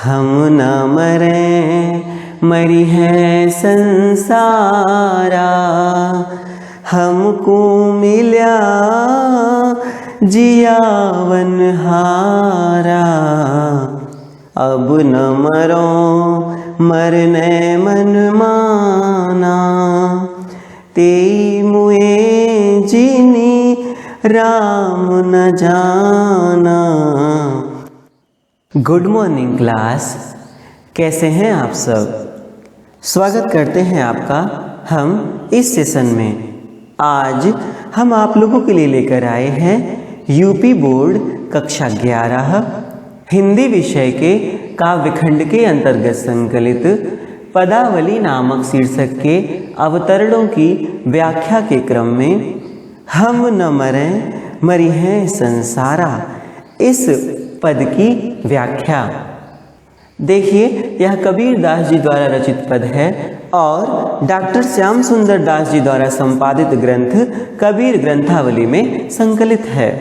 हम न मरें मरी है संसारा, हमको मिला जियावन हारा। अब न मरो मरने मन माना, तेई मुए जिनी राम न जाना। गुड मॉर्निंग क्लास, कैसे हैं आप सब। स्वागत करते हैं आपका हम इस सेशन में। आज हम आप लोगों के लिए लेकर आए हैं यूपी बोर्ड कक्षा 11 हिंदी विषय के काव्य खंड के अंतर्गत संकलित पदावली नामक शीर्षक के अवतरणों की व्याख्या के क्रम में हम न मरें मरी है संसारा, इस पद की व्याख्या। देखिए, यह कबीर दास जी द्वारा रचित पद है और डॉक्टर श्याम सुंदर दास जी द्वारा संपादित ग्रंथ कबीर ग्रंथावली में संकलित है।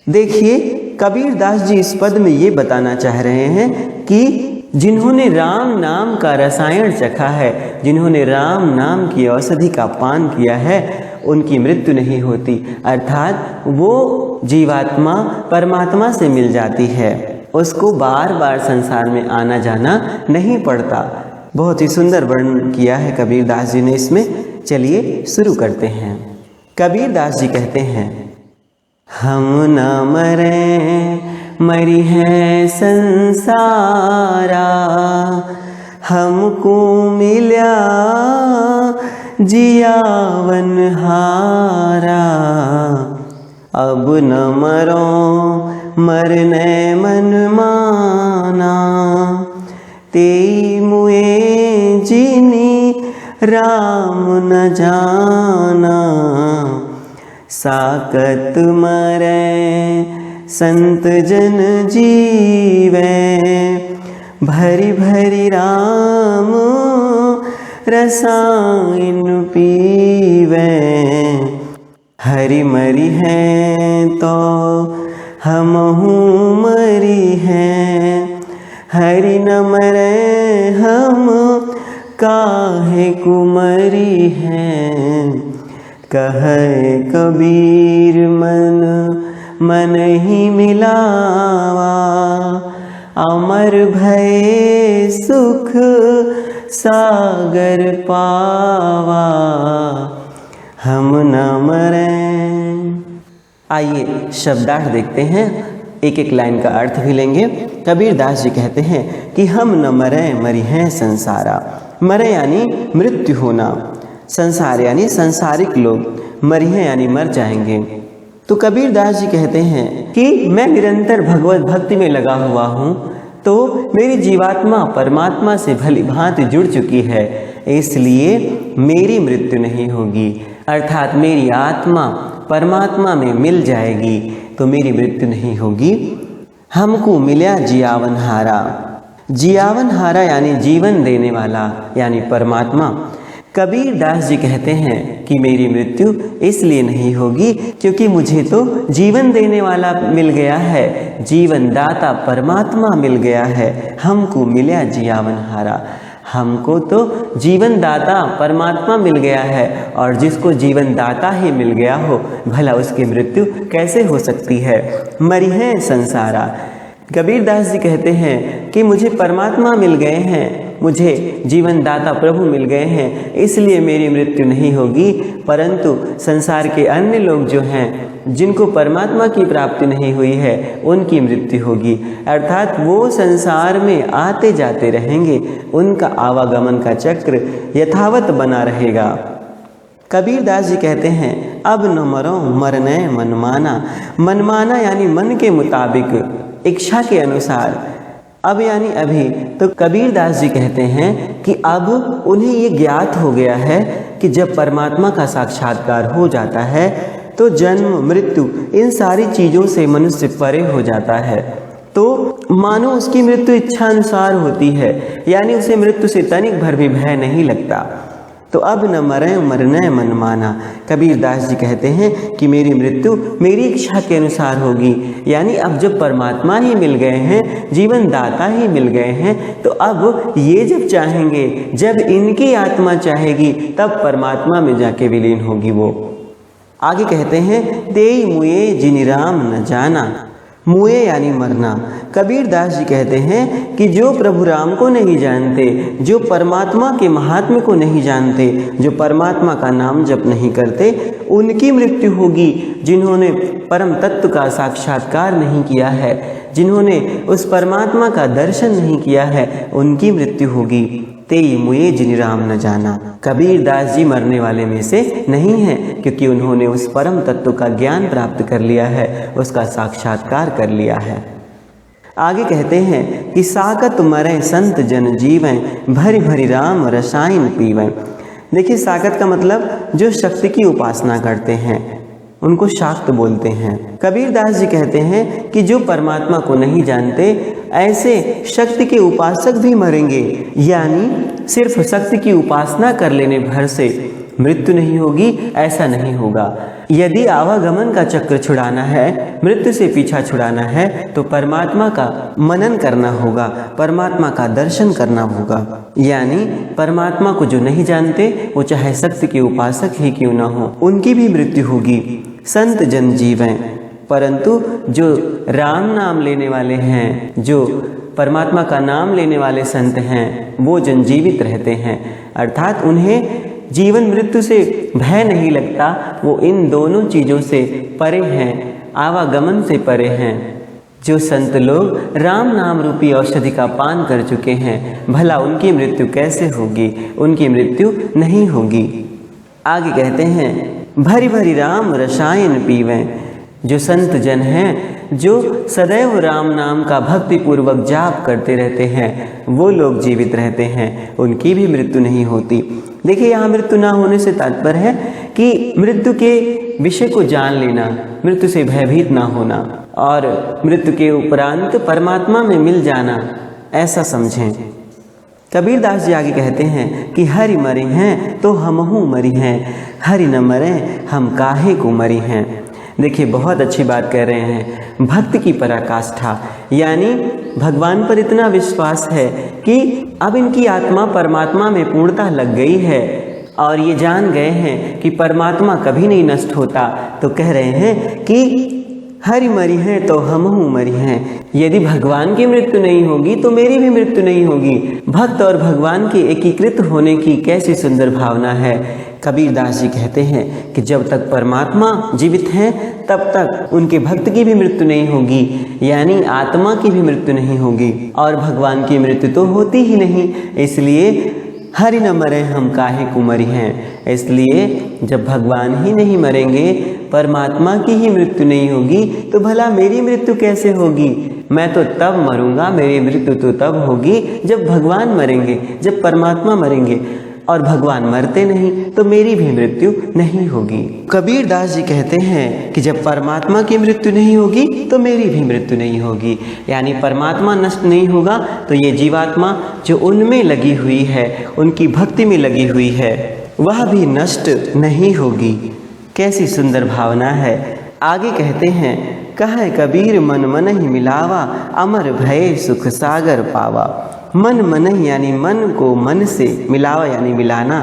देखिए, कबीर दास जी इस पद में ये बताना चाह रहे हैं कि जिन्होंने राम नाम का रसायन चखा है, जिन्होंने राम नाम की औषधि का पान किया है, उनकी मृत्यु नहीं होती, अर्थात वो जीवात्मा परमात्मा से मिल जाती है, उसको बार बार संसार में आना जाना नहीं पड़ता। बहुत ही सुंदर वर्णन किया है कबीर दास जी ने इसमें। चलिए शुरू करते हैं। कबीर दास जी कहते हैं, हम न मरें मरी है संसारा, हमको मिला जियावन हारा। अब न मरो मरने मन माना, तेई मुए जिनी राम न जाना। साकत मरे संत जन जीवे, भरी भरी राम रसायन पीवे। हरि मरी है तो हमहू मरी हैं, हरि न मरे हम काहे कुमरी हैं। कहे कबीर मन मन ही मिलावा, अमर भय सुख सागर पावा। हम न मरें। आइए शब्दार्थ देखते हैं, एक एक लाइन का अर्थ भी लेंगे। कबीर दास जी कहते हैं कि हम न मरें मरी हैं संसारा। मरे यानी मृत्यु होना, संसार यानी संसारिक लोग, मरी हैं यानी मर जाएंगे। तो कबीर दास जी कहते हैं कि मैं निरंतर भगवत भक्ति में लगा हुआ हूँ, तो मेरी जीवात्मा परमात्मा से भली भांति जुड़ चुकी है, इसलिए मेरी मृत्यु नहीं होगी, अर्थात मेरी आत्मा परमात्मा में मिल जाएगी, तो मेरी मृत्यु नहीं होगी। हमको मिला जियावन हारा। जियावन हारा यानी जीवन देने वाला, यानी परमात्मा। कबीर दास जी कहते हैं कि मेरी मृत्यु इसलिए नहीं होगी क्योंकि मुझे तो जीवन देने वाला मिल गया है, जीवन दाता परमात्मा मिल गया है। हमको मिला जियावन हारा, हमको तो जीवन दाता परमात्मा मिल गया है, और जिसको जीवन दाता ही मिल गया हो, भला उसकी मृत्यु कैसे हो सकती है। मरी है संसारा। कबीर दास जी कहते हैं कि मुझे परमात्मा मिल गए हैं, मुझे जीवन दाता प्रभु मिल गए हैं, इसलिए मेरी मृत्यु नहीं होगी, परंतु संसार के अन्य लोग जो हैं, जिनको परमात्मा की प्राप्ति नहीं हुई है, उनकी मृत्यु होगी, अर्थात वो संसार में आते जाते रहेंगे, उनका आवागमन का चक्र यथावत बना रहेगा। कबीर दास जी कहते हैं, अब न मरो मरने मनमाना। मनमाना यानी मन के मुताबिक, इच्छा के अनुसार। अब यानी अभी। तो कबीर दास जी कहते हैं कि अब उन्हें ये ज्ञात हो गया है कि जब परमात्मा का साक्षात्कार हो जाता है तो जन्म मृत्यु इन सारी चीज़ों से मनुष्य परे हो जाता है, तो मानो उसकी मृत्यु इच्छा अनुसार होती है, यानी उसे मृत्यु से तनिक भर भी भय नहीं लगता। तो अब न मरें मरने मन माना। कबीर दास जी कहते हैं कि मेरी मृत्यु मेरी इच्छा के अनुसार होगी, यानी अब जब परमात्मा ही मिल गए हैं, जीवन दाता ही मिल गए हैं, तो अब ये जब चाहेंगे, जब इनकी आत्मा चाहेगी, तब परमात्मा में जाके विलीन होगी वो। आगे कहते हैं तेई मुए जिनि राम न जाना। मुए यानी मरना। कबीर दास जी कहते हैं कि जो प्रभु राम को नहीं जानते, जो परमात्मा के महात्म्य को नहीं जानते, जो परमात्मा का नाम जप नहीं करते, उनकी मृत्यु होगी। जिन्होंने परम तत्व का साक्षात्कार नहीं किया है, जिन्होंने उस परमात्मा का दर्शन नहीं किया है, उनकी मृत्यु होगी। तेई मुए जिनि राम न जाना। कबीर दास जी मरने वाले में से नहीं हैं, क्योंकि उन्होंने उस परम तत्व का ज्ञान प्राप्त कर लिया है, उसका साक्षात्कार कर लिया है। आगे कहते हैं कि साकत मरें संत जन जीवें, भरी भरी राम रसायन पीवें। देखिए, साकत का मतलब जो शक्ति की उपासना करते हैं उनको शाक्त बोलते हैं। कबीर दास जी कहते हैं कि जो परमात्मा को नहीं जानते, ऐसे शक्ति के उपासक भी मरेंगे, यानी सिर्फ शक्ति की उपासना कर लेने भर से मृत्यु नहीं होगी, ऐसा नहीं होगा। यदि आवागमन का चक्र छुड़ाना है, मृत्यु से पीछा छुड़ाना है, तो परमात्मा का मनन करना होगा, परमात्मा का दर्शन करना होगा। यानी परमात्मा को जो नहीं जानते, वो चाहे शक्ति के उपासक ही क्यों न हो, उनकी भी मृत्यु होगी। संत जन जीवें, परंतु जो राम नाम लेने वाले हैं, जो परमात्मा का नाम लेने वाले संत हैं, वो जन जीवित रहते हैं, अर्थात उन्हें जीवन मृत्यु से भय नहीं लगता। वो इन दोनों चीज़ों से परे हैं, आवागमन से परे हैं। जो संत लोग राम नाम रूपी औषधि का पान कर चुके हैं, भला उनकी मृत्यु कैसे होगी? उनकी मृत्यु नहीं होगी। आगे कहते हैं भरी भरी राम रसायन पीवें। जो संत जन हैं, जो सदैव राम नाम का भक्ति पूर्वक जाप करते रहते हैं, वो लोग जीवित रहते हैं, उनकी भी मृत्यु नहीं होती। देखिए, यहाँ मृत्यु ना होने से तात्पर्य है कि मृत्यु के विषय को जान लेना, मृत्यु से भयभीत ना होना और मृत्यु के उपरांत परमात्मा में मिल जाना, ऐसा समझें। कबीर दास जी आगे कहते हैं कि हरि मरि हैं तो हमहू मरि हैं, हरि न मरें हम काहे को मरि हैं। देखिए, बहुत अच्छी बात कह रहे हैं। भक्त की पराकाष्ठा, यानी भगवान पर इतना विश्वास है कि अब इनकी आत्मा परमात्मा में पूर्णतः लग गई है और ये जान गए हैं कि परमात्मा कभी नहीं नष्ट होता, तो कह रहे हैं कि हरि मरि हैं तो हमहू मरि हैं। यदि भगवान की मृत्यु नहीं होगी तो मेरी भी मृत्यु नहीं होगी। भक्त और भगवान के एकीकृत होने की कैसी सुंदर भावना है। कबीर दास जी कहते हैं कि जब तक परमात्मा जीवित हैं, तब तक उनके भक्त की भी मृत्यु नहीं होगी, यानी आत्मा की भी मृत्यु नहीं होगी, और भगवान की मृत्यु तो होती ही नहीं। इसलिए हरि न मरे हम काहे को मरि हैं। इसलिए जब भगवान ही नहीं मरेंगे, परमात्मा की ही मृत्यु नहीं होगी, तो भला मेरी मृत्यु कैसे होगी? मैं तो तब मरूंगा, मेरी मृत्यु तो तब होगी जब भगवान मरेंगे, जब परमात्मा मरेंगे, और भगवान मरते नहीं तो मेरी भी मृत्यु नहीं होगी। कबीर दास जी कहते हैं कि जब परमात्मा की मृत्यु नहीं होगी तो मेरी भी मृत्यु नहीं होगी, यानी परमात्मा नष्ट नहीं होगा तो ये जीवात्मा जो उनमें लगी हुई है, उनकी भक्ति में लगी हुई है, वह भी नष्ट नहीं होगी। कैसी सुंदर भावना है। आगे कहते हैं कहे कबीर मन मन ही मिलावा, अमर भय सुख सागर पावा। मन मन यानी मन को मन से मिलावा यानी मिलाना,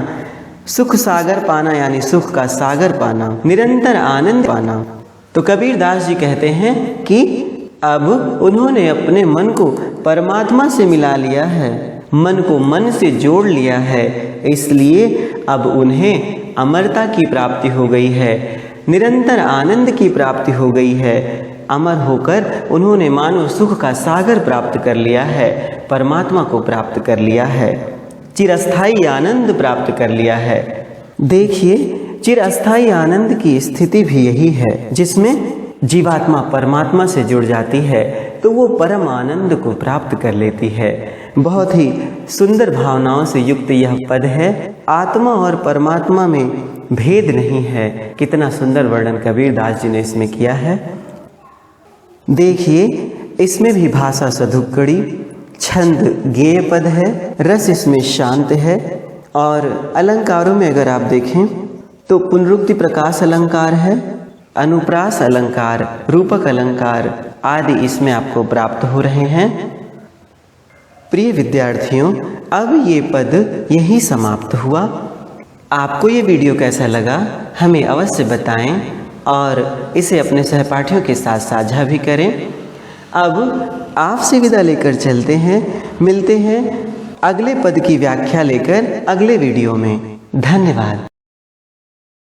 सुख सागर पाना यानी सुख का सागर पाना, निरंतर आनंद पाना। तो कबीर दास जी कहते हैं कि अब उन्होंने अपने मन को परमात्मा से मिला लिया है, मन को मन से जोड़ लिया है, इसलिए अब उन्हें अमरता की प्राप्ति हो गई है, निरंतर आनंद की प्राप्ति हो गई है। अमर होकर उन्होंने मानो सुख का सागर प्राप्त कर लिया है, परमात्मा को प्राप्त कर लिया है, चिरस्थायी आनंद प्राप्त कर लिया है। देखिए, चिरस्थायी आनंद की स्थिति भी यही है, जिसमें जीवात्मा परमात्मा से जुड़ जाती है तो वो परम आनंद को प्राप्त कर लेती है। बहुत ही सुंदर भावनाओं से युक्त यह पद है। आत्मा और परमात्मा में भेद नहीं है। कितना सुंदर वर्णन कबीर दास जी ने इसमें किया है। देखिए, इसमें भी भाषा सधुक्कड़ी, छंद गेय पद है, रस इसमें शांत है और अलंकारों में अगर आप देखें तो पुनरुक्ति प्रकाश अलंकार है, अनुप्रास अलंकार, रूपक अलंकार आदि इसमें आपको प्राप्त हो रहे हैं। प्रिय विद्यार्थियों, अब ये पद यहीं समाप्त हुआ। आपको ये वीडियो कैसा लगा हमें अवश्य बताएं और इसे अपने सहपाठियों के साथ साझा भी करें। अब आपसे विदा लेकर चलते हैं, मिलते हैं अगले पद की व्याख्या लेकर अगले वीडियो में। धन्यवाद।